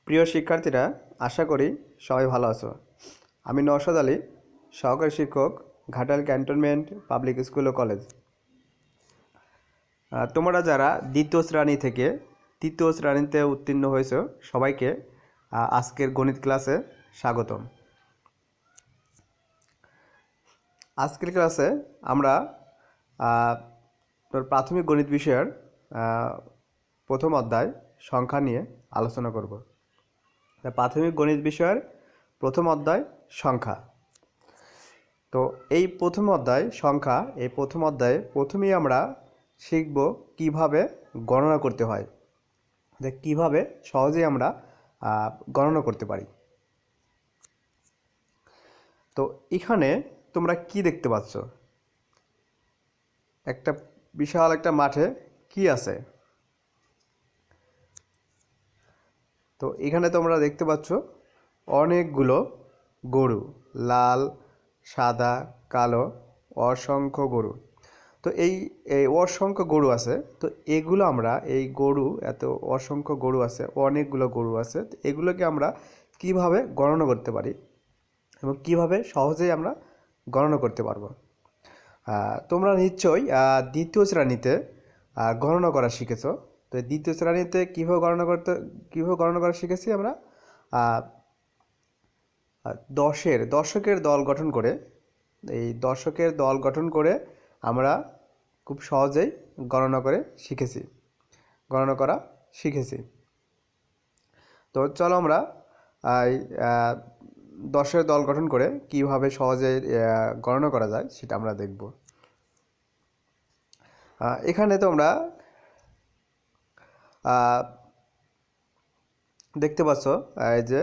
প্রিয় শিক্ষার্থীরা, আশা করি সবাই ভালো আছো। আমি নওশাদ আলী, সহকারী শিক্ষক, ঘাটাল ক্যান্টনমেন্ট পাবলিক স্কুল ও কলেজ। তোমরা যারা দ্বিতীয় শ্রেণী থেকে তৃতীয় শ্রেণীতে উত্তীর্ণ হয়েছো, সবাইকে আজকের গণিত ক্লাসে স্বাগতম। আজকের ক্লাসে আমরা প্রাথমিক গণিত বিষয়ের প্রথম অধ্যায় সংখ্যা নিয়ে আলোচনা করব। প্রাথমিক গণিত বিষয়ের প্রথম অধ্যায় সংখ্যা। তো এই প্রথম অধ্যায় সংখ্যা, এই প্রথম অধ্যায়ে প্রথমেই আমরা শিখব কিভাবে গণনা করতে হয়, যে কিভাবে সহজেই আমরা গণনা করতে পারি। তো এখানে তোমরা কি দেখতে পাচ্ছ? একটা বিশাল একটা মাঠে কি আছে? তো এখানে তোমরা দেখতে পাচ্ছ অনেকগুলো গরু, লাল, সাদা, কালো, অসংখ্য গরু। তো এই অসংখ্য গরু আছে। তো এগুলো আমরা, এই গরু, এত অসংখ্য গরু আছে, অনেকগুলো গরু আছে, এগুলোকে আমরা কিভাবে গণনা করতে পারি এবং কিভাবে সহজেই আমরা গণনা করতে পারবো। তোমরা নিশ্চয়ই দ্বিতীয় শ্রেণীতে গণনা করা শিখেছো। তো দ্বিতীয় শ্রেণীতে কীভাবে গণনা করা শিখেছি আমরা? দশকের দল গঠন করে, এই দশকের দল গঠন করে আমরা খুব সহজেই গণনা করা শিখেছি। তো চলো আমরা দশের দল গঠন করে কিভাবে সহজে গণনা করা যায় সেটা আমরা দেখব। এখানে তোমরা দেখতে পাচ্ছ এই যে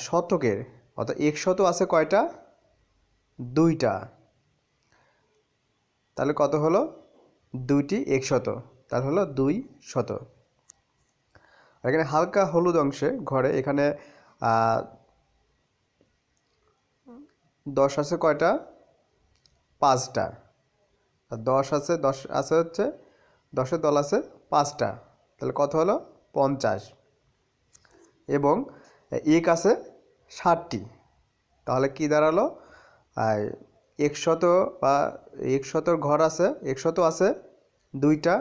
শতকের, অর্থাৎ 100 আছে কয়টা? 2টা। তাহলে কত হলো? 2টি 100, তাহলে হলো 200। এখানে হালকা হলুদ অংশে ঘরে এখানে 10 আছে কয়টা? 5টা। 10 আছে হচ্ছে 10এর দল আছে 5টা, তাহলে কত হলো? 50। এবং 1 আছে 60টি, তাহলে কি দাঁড়ালো? 100 বা 100 ঘর আছে, 100 আছে 2টা,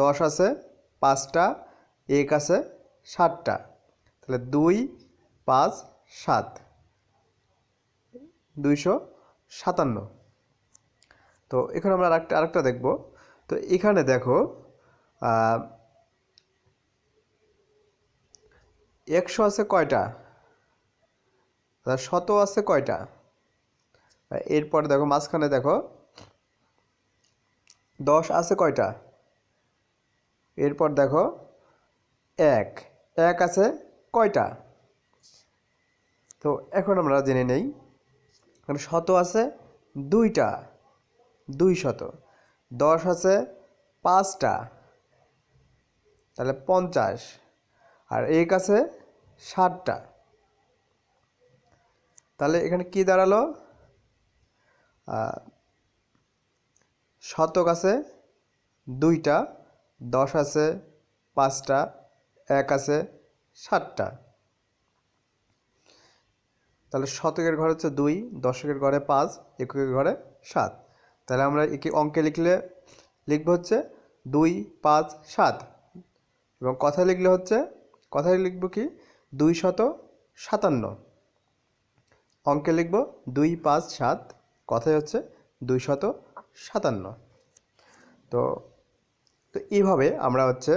10 আছে 5টা, 1 আছে 60টা, তাহলে 2, 5, 7, 257। তো এখানে আমরা আরেকটা দেখব। তো এখানে দেখো 100 আছে কয়টা? 100 আছে কয়টা? এরপর দেখো মাঝখানে দেখো 10 আছে কয়টা? এরপর দেখো 1 আছে কয়টা? তো এখন আমরা জেনে নেই, 100 আছে 2টা, 200। 10 আছে 5টা, তাহলে 50। আর 1 আছে 60টা, তাহলে এখানে কি দাঁড়ালো? শতক আছে 2টা, 10 আছে 5টা, 1 আছে 60টা। তাহলে শতকের ঘরে হচ্ছে 2, দশকের ঘরে 5, এককের ঘরে 7। তাহলে আমরা একে অঙ্কে লিখবো হচ্ছে 2, 5, 7, এবং কথায় লিখবো কি? 257। অঙ্কে লিখবো 2, 5, 7, কথায় হচ্ছে 257। তো এইভাবে আমরা হচ্ছে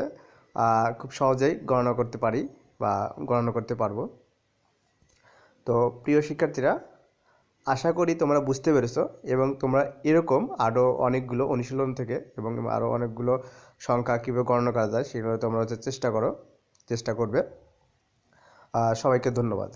খুব সহজেই গণনা করতে পারি বা গণনা করতে পারবো। তো প্রিয় শিক্ষার্থীরা, আশা করি তোমরা বুঝতে পেরেছো এবং তোমরা এরকম আরও অনেকগুলো অনুশীলন থেকে এবং আরও অনেকগুলো সংখ্যা কীভাবে গণনা করা যায় সেগুলো তোমরা হচ্ছে চেষ্টা করবে। সবাইকে ধন্যবাদ।